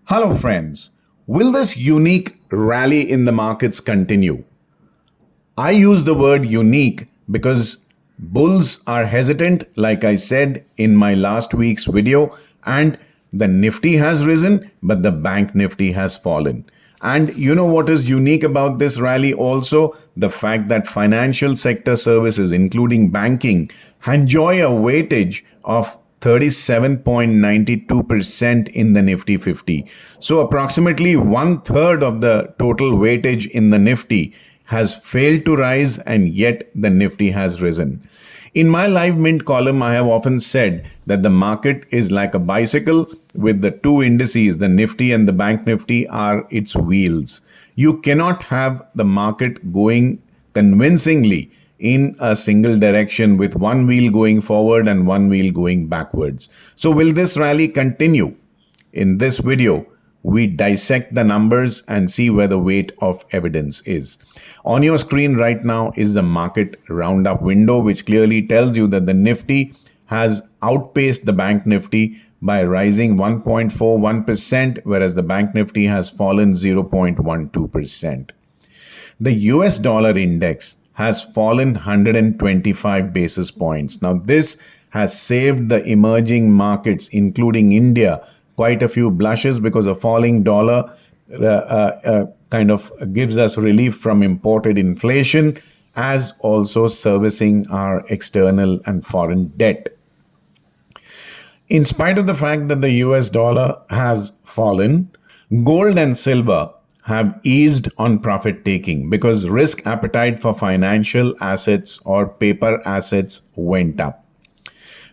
Hello friends, will this unique rally in the markets continue? I use the word unique because bulls are hesitant, like I said in my last week's video, and the Nifty has risen, but the bank Nifty has fallen. And you know what is unique about this rally also? The fact that financial sector services, including banking, enjoy a weightage of 37.92% in the Nifty 50. So approximately 1/3 of the total weightage in the Nifty has failed to rise, and yet the Nifty has risen. In my live mint column, I have often said that the market is like a bicycle with the two indices, the Nifty and the bank Nifty, are its wheels. You cannot have the market going convincingly in a single direction with one wheel going forward and one wheel going backwards. So will this rally continue? In this video, we dissect the numbers and see where the weight of evidence is. On your screen right now is the market roundup window, which clearly tells you that the Nifty has outpaced the bank Nifty by rising 1.41%, whereas the bank Nifty has fallen 0.12%. The US dollar index has fallen 125 basis points. Now, this has saved the emerging markets, including India, quite a few blushes, because a falling dollar kind of gives us relief from imported inflation, as also servicing our external and foreign debt. In spite of the fact that the US dollar has fallen, gold and silver have eased on profit taking because risk appetite for financial assets or paper assets went up.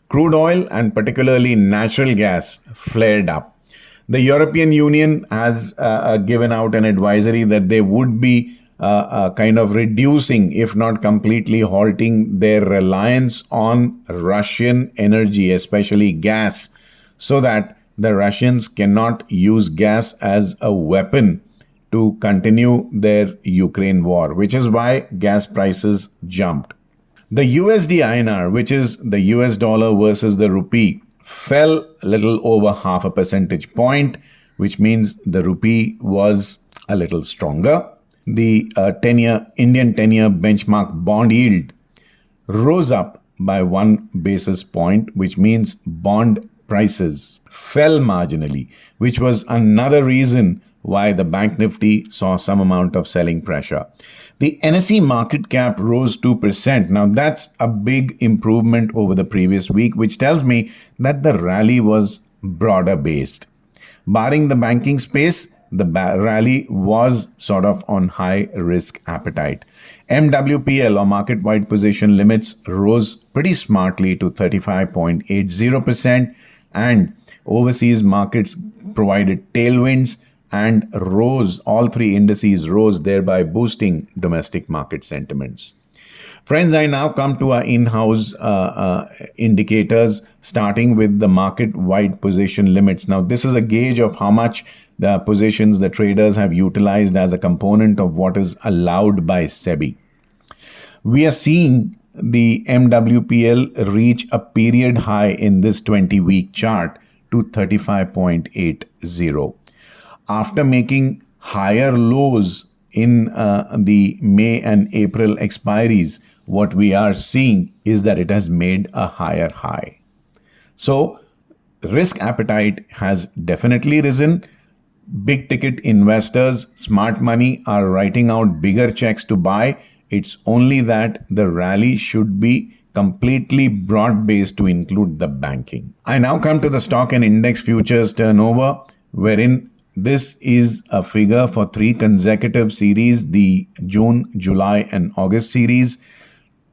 Crude oil and particularly natural gas flared up. The European Union has given out an advisory that they would be kind of reducing, if not completely halting, their reliance on Russian energy, especially gas, so that the Russians cannot use gas as a weapon to continue their Ukraine war, which is why gas prices jumped. The USD INR, which is the US dollar versus the rupee, fell a little over 0.5 percentage point, which means the rupee was a little stronger. The Indian 10-year benchmark bond yield rose up by 1 basis point, which means bond prices fell marginally, which was another reason why the bank Nifty saw some amount of selling pressure. The NSE market cap rose 2%. Now that's a big improvement over the previous week, which tells me that the rally was broader based. Barring the banking space, the rally was sort of on high risk appetite. MWPL or market wide position limits rose pretty smartly to 35.80%, and overseas markets provided tailwinds and rose, all three indices rose, thereby boosting domestic market sentiments. Friends, I now come to our in-house indicators, starting with the market-wide position limits. Now, this is a gauge of how much the positions the traders have utilized as a component of what is allowed by SEBI. We are seeing the MWPL reach a period high in this 20-week chart to 35.80. After making higher lows in the May and April expiries, what we are seeing is that it has made a higher high. So risk appetite has definitely risen. Big ticket investors, smart money, are writing out bigger checks to buy. It's only that the rally should be completely broad-based to include the banking. I now come to the stock and index futures turnover, wherein this is a figure for 3 consecutive series, the June, July, and August series.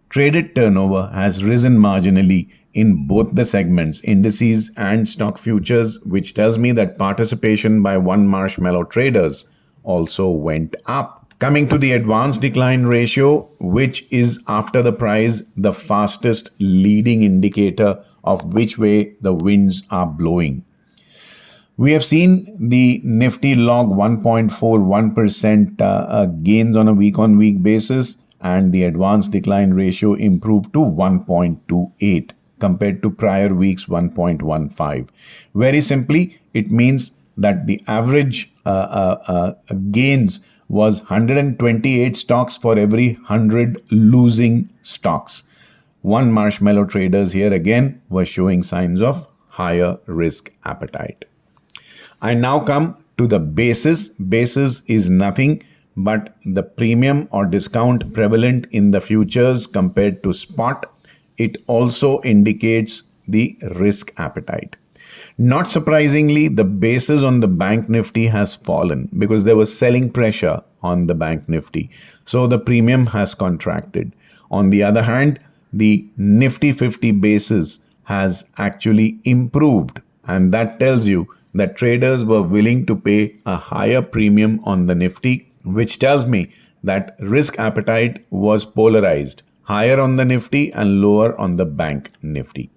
Traded turnover has risen marginally in both the segments, indices and stock futures, which tells me that participation by one Marshmallow traders also went up. Coming to the advanced decline ratio, which is after the price, the fastest leading indicator of which way the winds are blowing. We have seen the Nifty log 1.41% gains on a week-on-week basis, and the advanced decline ratio improved to 1.28 compared to prior week's 1.15. Very simply, it means that the average gains was 128 stocks for every 100 losing stocks. One Marshmallow traders here again were showing signs of higher risk appetite. I now come to the basis. Basis is nothing but the premium or discount prevalent in the futures compared to spot. It also indicates the risk appetite. Not surprisingly, the basis on the Bank Nifty has fallen because there was selling pressure on the Bank Nifty. So the premium has contracted. On the other hand, the Nifty 50 basis has actually improved, and that tells you that traders were willing to pay a higher premium on the Nifty, which tells me that risk appetite was polarized, higher on the Nifty and lower on the Bank Nifty.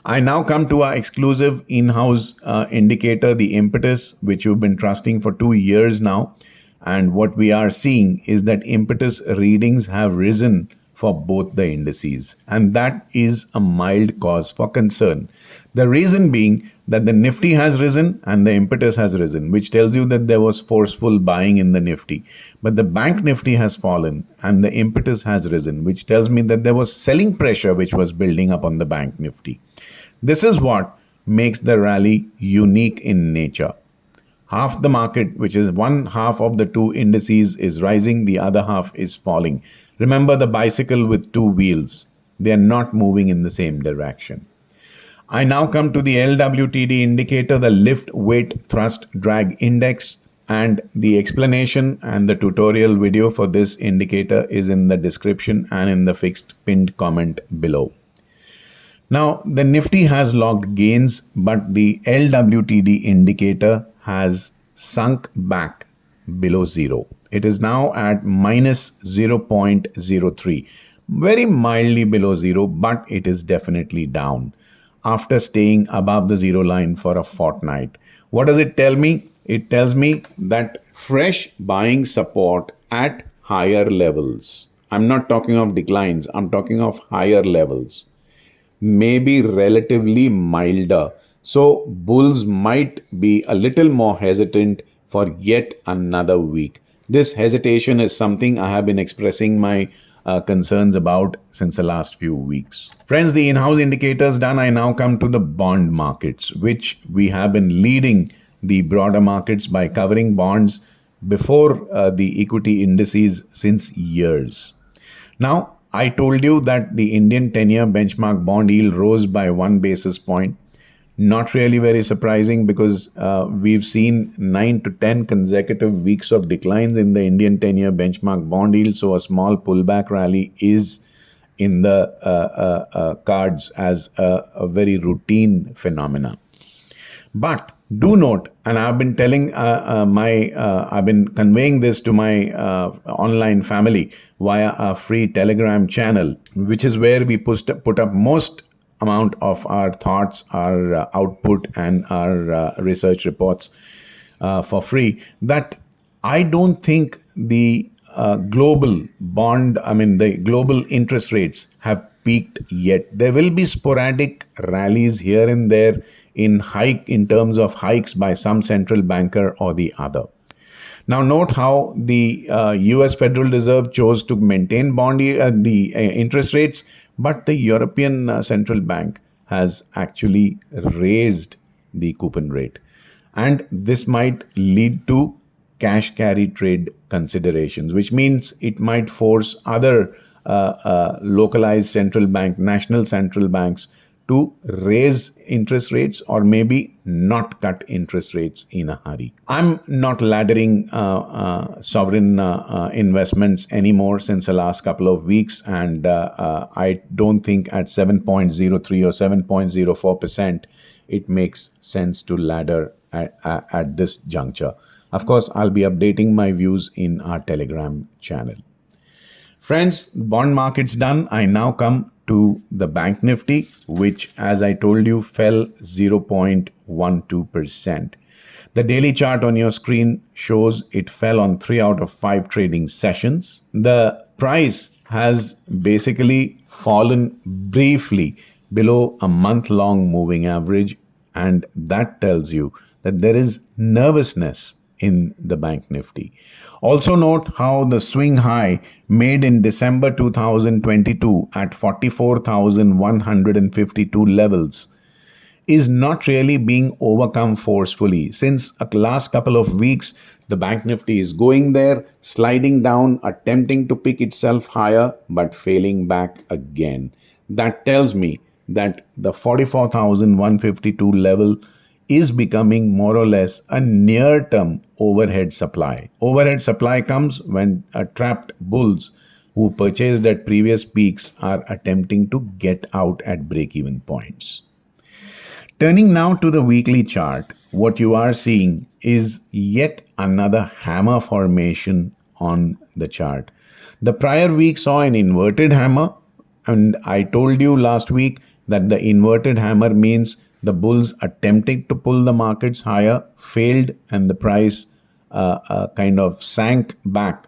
I now come to our exclusive in-house indicator, the impetus, which you've been trusting for 2 years now. And what we are seeing is that impetus readings have risen for both the indices. And that is a mild cause for concern. The reason being that the Nifty has risen and the impetus has risen, which tells you that there was forceful buying in the Nifty. But the Bank Nifty has fallen and the impetus has risen, which tells me that there was selling pressure which was building up on the Bank Nifty. This is what makes the rally unique in nature. Half the market, which is one half of the two indices, is rising, the other half is falling. Remember the bicycle with two wheels. They are not moving in the same direction. I now come to the LWTD indicator, the lift, weight, thrust, drag index, and the explanation and the tutorial video for this indicator is in the description and in the fixed pinned comment below. Now, the Nifty has logged gains, but the LWTD indicator has sunk back below zero. It is now at minus 0.03, very mildly below zero, but it is definitely down after staying above the zero line for a fortnight. What does it tell me? It tells me that fresh buying support at higher levels. I'm not talking of declines, I'm talking of higher levels. May be relatively milder. So bulls might be a little more hesitant for yet another week. This hesitation is something I have been expressing my concerns about since the last few weeks. Friends, the in-house indicators done, I now come to the bond markets, which we have been leading the broader markets by covering bonds before the equity indices since years. Now, I told you that the Indian 10-year benchmark bond yield rose by 1 basis point. Not really very surprising because we've seen 9 to 10 consecutive weeks of declines in the Indian 10-year benchmark bond yield. So a small pullback rally is in the cards as a very routine phenomena. But do note, and I've been telling I've been conveying this to my online family via a free Telegram channel, which is where we put up most amount of our thoughts, our output, and our research reports for free, that I don't think the global interest rates have peaked yet. There will be sporadic rallies here and there in terms of hikes by some central banker or the other. Now note how the US Federal Reserve chose to maintain the interest rates, but the European Central Bank has actually raised the coupon rate. And this might lead to cash carry trade considerations, which means it might force other localized national central banks to raise interest rates or maybe not cut interest rates in a hurry. I'm not laddering sovereign investments anymore since the last couple of weeks, and I don't think at 7.03 or 7.04% it makes sense to ladder at this juncture. Of course, I'll be updating my views in our Telegram channel. Friends, bond markets done. I now come to the Bank Nifty, which, as I told you, fell 0.12%. The daily chart on your screen shows it fell on 3 out of 5 trading sessions. The price has basically fallen briefly below a month-long moving average, and that tells you that there is nervousness in the Bank Nifty. Also note how the swing high made in December 2022 at 44,152 levels is not really being overcome forcefully. Since the last couple of weeks, the Bank Nifty is going there, sliding down, attempting to pick itself higher, but failing back again. That tells me that the 44,152 level is becoming more or less a near-term overhead supply. Overhead supply comes when trapped bulls who purchased at previous peaks are attempting to get out at break-even points. Turning now to the weekly chart, what you are seeing is yet another hammer formation on the chart. The prior week saw an inverted hammer, and I told you last week that the inverted hammer means the bulls attempting to pull the markets higher, failed, and the price kind of sank back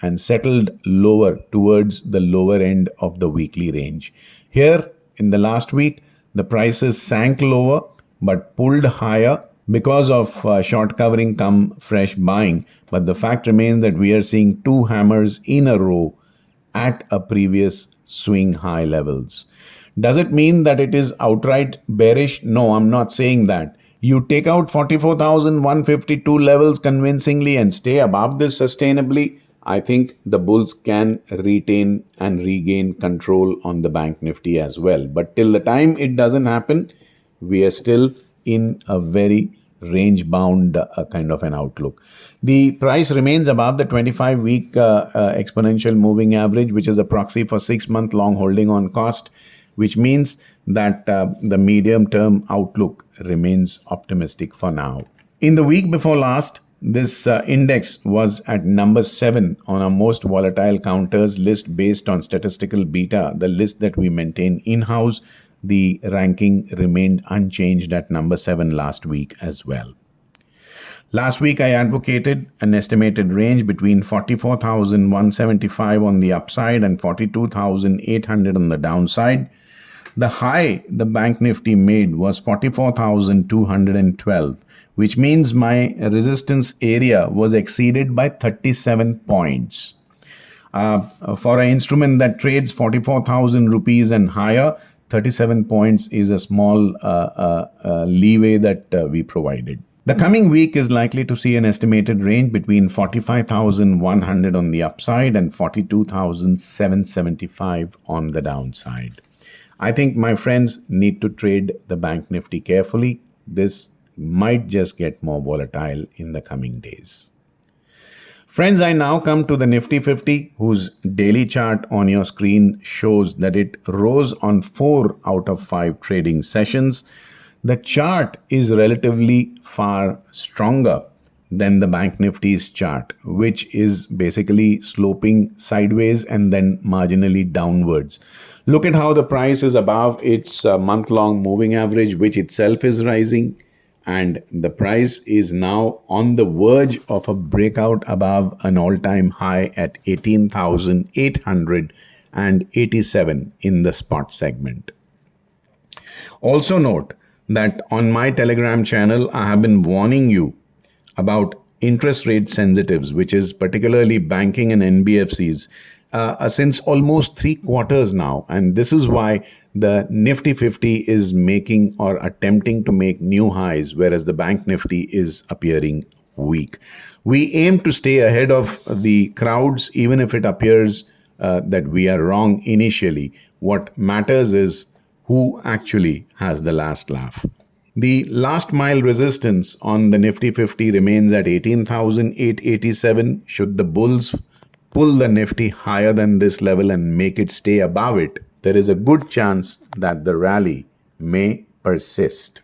and settled lower towards the lower end of the weekly range. Here in the last week, the prices sank lower but pulled higher because of short covering come fresh buying. But the fact remains that we are seeing two hammers in a row at a previous swing high levels. Does it mean that it is outright bearish? No, I'm not saying that. You take out 44,152 levels convincingly and stay above this sustainably, I think the bulls can retain and regain control on the Bank Nifty as well. But till the time it doesn't happen, we are still in a very range-bound kind of an outlook. The price remains above the 25-week exponential moving average, which is a proxy for 6-month long holding on cost, which means that the medium-term outlook remains optimistic for now. In the week before last, this index was at number 7 on our most volatile counters list based on statistical beta, the list that we maintain in-house. The ranking remained unchanged at number 7 last week as well. Last week, I advocated an estimated range between 44,175 on the upside and 42,800 on the downside. The high the Bank Nifty made was 44,212, which means my resistance area was exceeded by 37 points. For an instrument that trades 44,000 rupees and higher, 37 points is a small leeway that we provided. The coming week is likely to see an estimated range between 45,100 on the upside and 42,775 on the downside. I think my friends need to trade the Bank Nifty carefully. This might just get more volatile in the coming days. Friends, I now come to the Nifty 50, whose daily chart on your screen shows that it rose on 4 out of 5 trading sessions. The chart is relatively far stronger than the Bank Nifty's chart, which is basically sloping sideways and then marginally downwards. Look at how the price is above its month-long moving average, which itself is rising. And the price is now on the verge of a breakout above an all-time high at 18,887 in the spot segment. Also note that on my Telegram channel, I have been warning you about interest rate sensitives, which is particularly banking and NBFCs, since almost 3 quarters now. And this is why the Nifty 50 is making or attempting to make new highs, whereas the Bank Nifty is appearing weak. We aim to stay ahead of the crowds, even if it appears that we are wrong initially. What matters is who actually has the last laugh. The last mile resistance on the Nifty 50 remains at 18,887. Should the bulls pull the Nifty higher than this level and make it stay above it, there is a good chance that the rally may persist.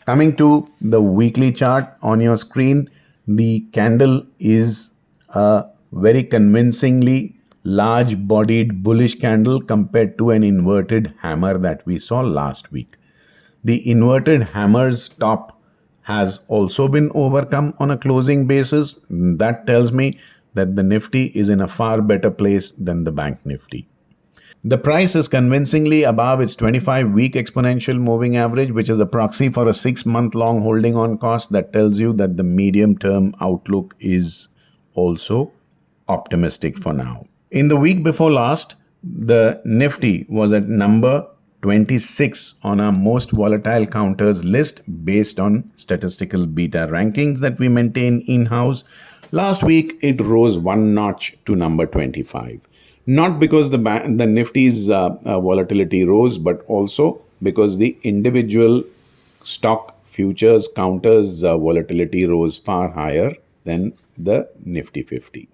Coming to the weekly chart on your screen, the candle is a very convincingly large-bodied bullish candle compared to an inverted hammer that we saw last week. The inverted hammer's top has also been overcome on a closing basis. That tells me that the Nifty is in a far better place than the Bank Nifty. The price is convincingly above its 25-week exponential moving average, which is a proxy for a 6-month long holding on cost that tells you that the medium-term outlook is also optimistic for now. In the week before last, the Nifty was at number 26 on our most volatile counters list based on statistical beta rankings that we maintain in-house. Last week, it rose one notch to number 25. Not because the Nifty's volatility rose, but also because the individual stock futures counters volatility rose far higher than the Nifty 50.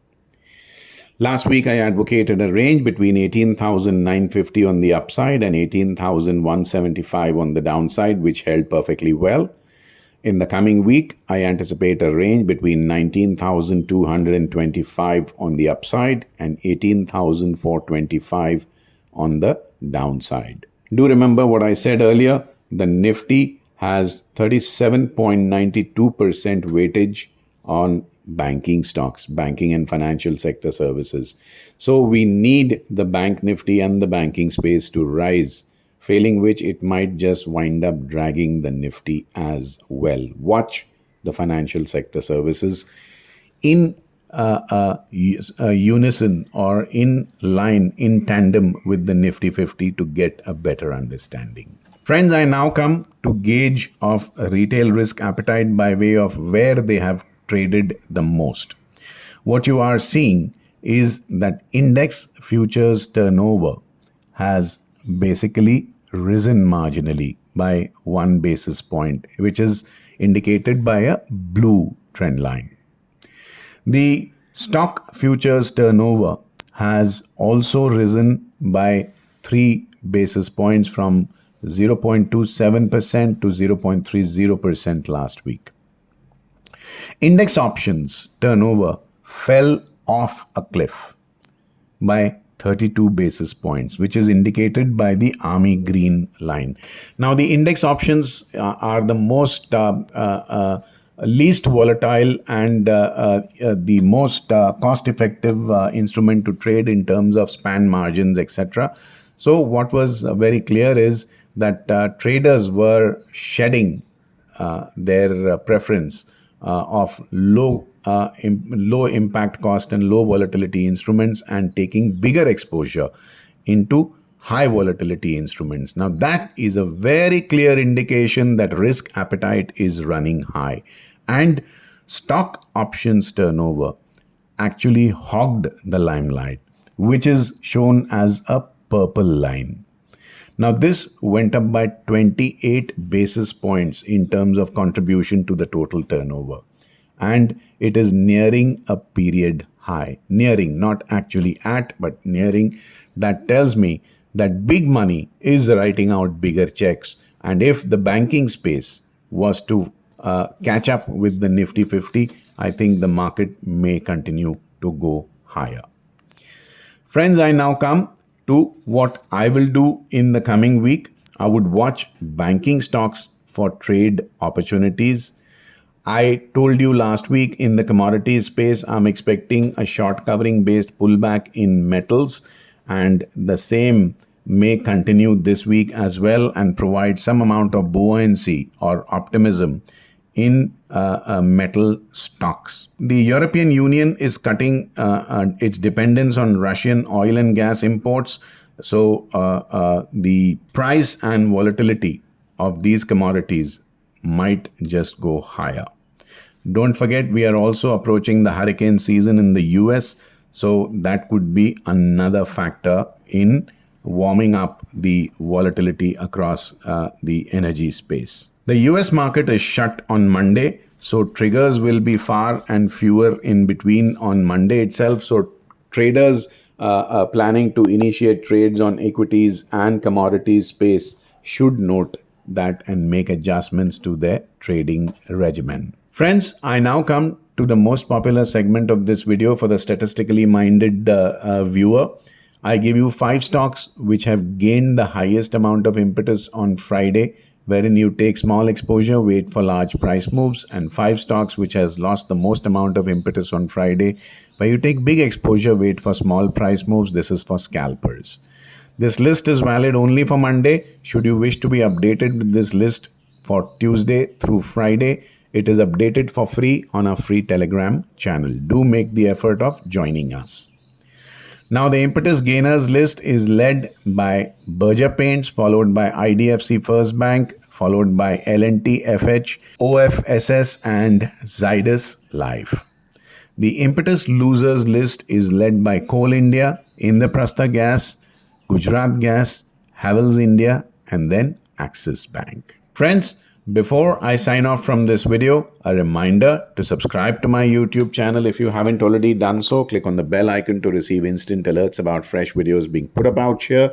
Last week, I advocated a range between 18,950 on the upside and 18,175 on the downside, which held perfectly well. In the coming week, I anticipate a range between 19,225 on the upside and 18,425 on the downside. Do remember what I said earlier, the Nifty has 37.92% weightage on banking stocks, banking and financial sector services. So we need the bank Nifty and the banking space to rise, failing which it might just wind up dragging the Nifty as well. Watch the financial sector services in unison or in line, in tandem with the Nifty 50 to get a better understanding. Friends, I now come to gauge of retail risk appetite by way of where they have traded the most. What you are seeing is that index futures turnover has basically risen marginally by 1 basis point, which is indicated by a blue trend line. The stock futures turnover has also risen by 3 basis points from 0.27% to 0.30% last week. Index options turnover fell off a cliff by 32 basis points, which is indicated by the army green line. Now, the index options are the most least volatile and the most cost-effective instrument to trade in terms of span margins, etc. So what was very clear is that traders were shedding their preference of low impact cost and low volatility instruments and taking bigger exposure into high volatility instruments. Now that is a very clear indication that risk appetite is running high, and stock options turnover actually hogged the limelight, which is shown as a purple line. Now this went up by 28 basis points in terms of contribution to the total turnover, and it is nearing a period high. Nearing, not actually at, but nearing. That tells me that big money is writing out bigger checks, and if the banking space was to catch up with the Nifty 50, I think the market may continue to go higher. Friends, I now come to what I will do in the coming week. I would watch banking stocks for trade opportunities. I told you last week in the commodities space, I'm expecting a short covering based pullback in metals, and the same may continue this week as well and provide some amount of buoyancy or optimism in metal stocks. The European Union is cutting its dependence on Russian oil and gas imports. So the price and volatility of these commodities might just go higher. Don't forget, we are also approaching the hurricane season in the US. So that could be another factor in warming up the volatility across the energy space. The US market is shut on Monday, so triggers will be far and fewer in between on Monday itself. So traders planning to initiate trades on equities and commodities space should note that and make adjustments to their trading regimen. Friends, I now come to the most popular segment of this video for the statistically minded viewer. I give you 5 stocks which have gained the highest amount of impetus on Friday, wherein you take small exposure, wait for large price moves, and 5 stocks which has lost the most amount of impetus on Friday, where you take big exposure, wait for small price moves. This is for scalpers. This list is valid only for Monday. Should you wish to be updated with this list for Tuesday through Friday, it is updated for free on our free Telegram channel. Do make the effort of joining us. Now, the impetus gainers list is led by Berger Paints, followed by IDFC First Bank, followed by L&T FH, OFSS, and Zydus Life. The impetus losers list is led by Coal India, Indraprastha Gas, Gujarat Gas, Havells India, and then Axis Bank. Friends, before I sign off from this video, a reminder to subscribe to my YouTube channel if you haven't already done so. Click on the bell icon to receive instant alerts about fresh videos being put up out here.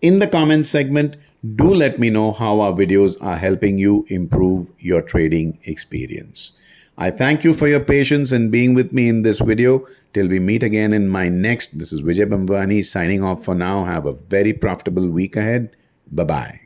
In the comments segment, do let me know how our videos are helping you improve your trading experience. I thank you for your patience and being with me in this video. Till we meet again in my next, this is Vijay Bamwani signing off for now. Have a very profitable week ahead. Bye-bye.